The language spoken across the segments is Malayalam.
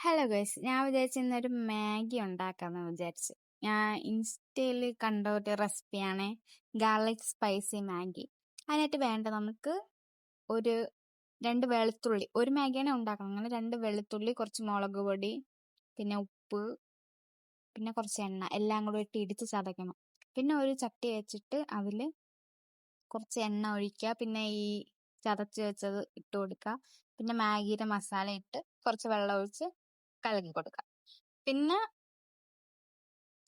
ഹലോ ഗൈസ്, ഞാൻ വിചാരിച്ചു ഇന്നൊരു മാഗി ഉണ്ടാക്കാന്ന് വിചാരിച്ചു. ഞാൻ ഇൻസ്റ്റയിൽ കണ്ട ഒരു റെസിപ്പിയാണ് ഗാർലിക് സ്പൈസി മാഗി. അതിനായിട്ട് വേണ്ട നമുക്ക് ഒരു 2 വെളുത്തുള്ളി, ഒരു മാഗിയാണ് ഉണ്ടാക്കണം. അങ്ങനെ 2 വെളുത്തുള്ളി, കുറച്ച് മുളക് പൊടി, പിന്നെ ഉപ്പ്, പിന്നെ കുറച്ച് എണ്ണ, എല്ലാം കൂടി ഇട്ട് ഇടിച്ച് ചതയ്ക്കണം. പിന്നെ ഒരു ചട്ടി വെച്ചിട്ട് അതിൽ കുറച്ച് എണ്ണ ഒഴിക്കുക, പിന്നെ ഈ ചതച്ച് വെച്ചത് ഇട്ട് കൊടുക്കുക, പിന്നെ മാഗിയുടെ മസാല ഇട്ട് കുറച്ച് വെള്ളം ഒഴിച്ച് കലക്കി കൊടുക്കുക. പിന്നെ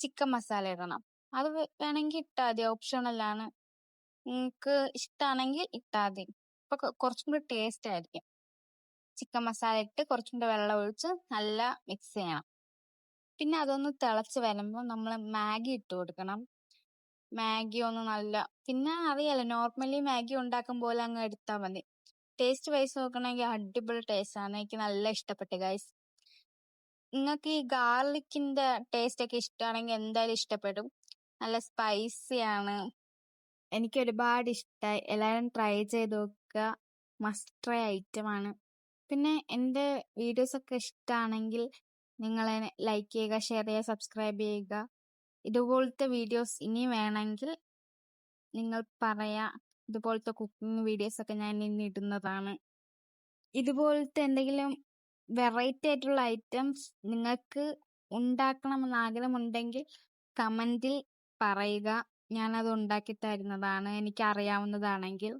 ചിക്കൻ മസാല ഇടണം. അത് വേണമെങ്കിൽ ഇട്ടാൽ മതി, ഓപ്ഷണലാണ്. നിങ്ങൾക്ക് ഇഷ്ടമാണെങ്കിൽ ഇട്ടാൽ മതി. അപ്പൊ കുറച്ചും കൂടി ടേസ്റ്റ് ആയിരിക്കും. ചിക്കൻ മസാല ഇട്ട് കുറച്ചും കൂടി വെള്ളം ഒഴിച്ച് നല്ല മിക്സ് ചെയ്യണം. പിന്നെ അതൊന്ന് തിളച്ച് വരുമ്പോൾ നമ്മൾ മാഗി ഇട്ട് കൊടുക്കണം. മാഗി ഒന്ന് നല്ല, പിന്നെ അറിയാലോ, നോർമലി മാഗി ഉണ്ടാക്കും പോലെ അങ്ങ് എടുത്താൽ മതി. ടേസ്റ്റ് വൈസ് നോക്കണമെങ്കിൽ അടിപൊളി ടേസ്റ്റ് ആണ്. എനിക്ക് നല്ല ഇഷ്ടപ്പെട്ടു ഗൈസ്. നിങ്ങൾക്ക് ഈ ഗാർലിക്കിന്റെ ടേസ്റ്റ് ഒക്കെ ഇഷ്ടമാണെങ്കിൽ എന്തായാലും ഇഷ്ടപ്പെടും. നല്ല സ്പൈസി ആണ്, എനിക്ക് ഒരുപാട് ഇഷ്ടമായി. എല്ലാവരും ട്രൈ ചെയ്ത് നോക്കുക, മസ്റ്റ് ട്രൈ ഐറ്റം ആണ്. പിന്നെ എൻ്റെ വീഡിയോസ് ഒക്കെ ഇഷ്ടമാണെങ്കിൽ നിങ്ങൾ ലൈക്ക് ചെയ്യുക, ഷെയർ ചെയ്യുക, സബ്സ്ക്രൈബ് ചെയ്യുക. ഇതുപോലത്തെ വീഡിയോസ് ഇനി വേണമെങ്കിൽ നിങ്ങൾ പറയാ. ഇതുപോലത്തെ കുക്കിംഗ് വീഡിയോസ് ഒക്കെ ഞാൻ ഇനി ഇടുന്നതാണ്. ഇതുപോലത്തെ എന്തെങ്കിലും വെറൈറ്റി ആയിട്ടുള്ള ഐറ്റംസ് നിങ്ങൾക്ക് ഉണ്ടാക്കണമെന്ന് ആഗ്രഹമുണ്ടെങ്കിൽ കമന്റിൽ പറയുക. ഞാനത് ഉണ്ടാക്കി തരുന്നതാണ്, എനിക്ക് അറിയാവുന്നതാണെങ്കിൽ.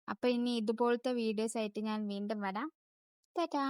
അപ്പൊ ഇനി ഇതുപോലത്തെ വീഡിയോസ് ആയിട്ട് ഞാൻ വീണ്ടും വരാം. ടാറ്റാ.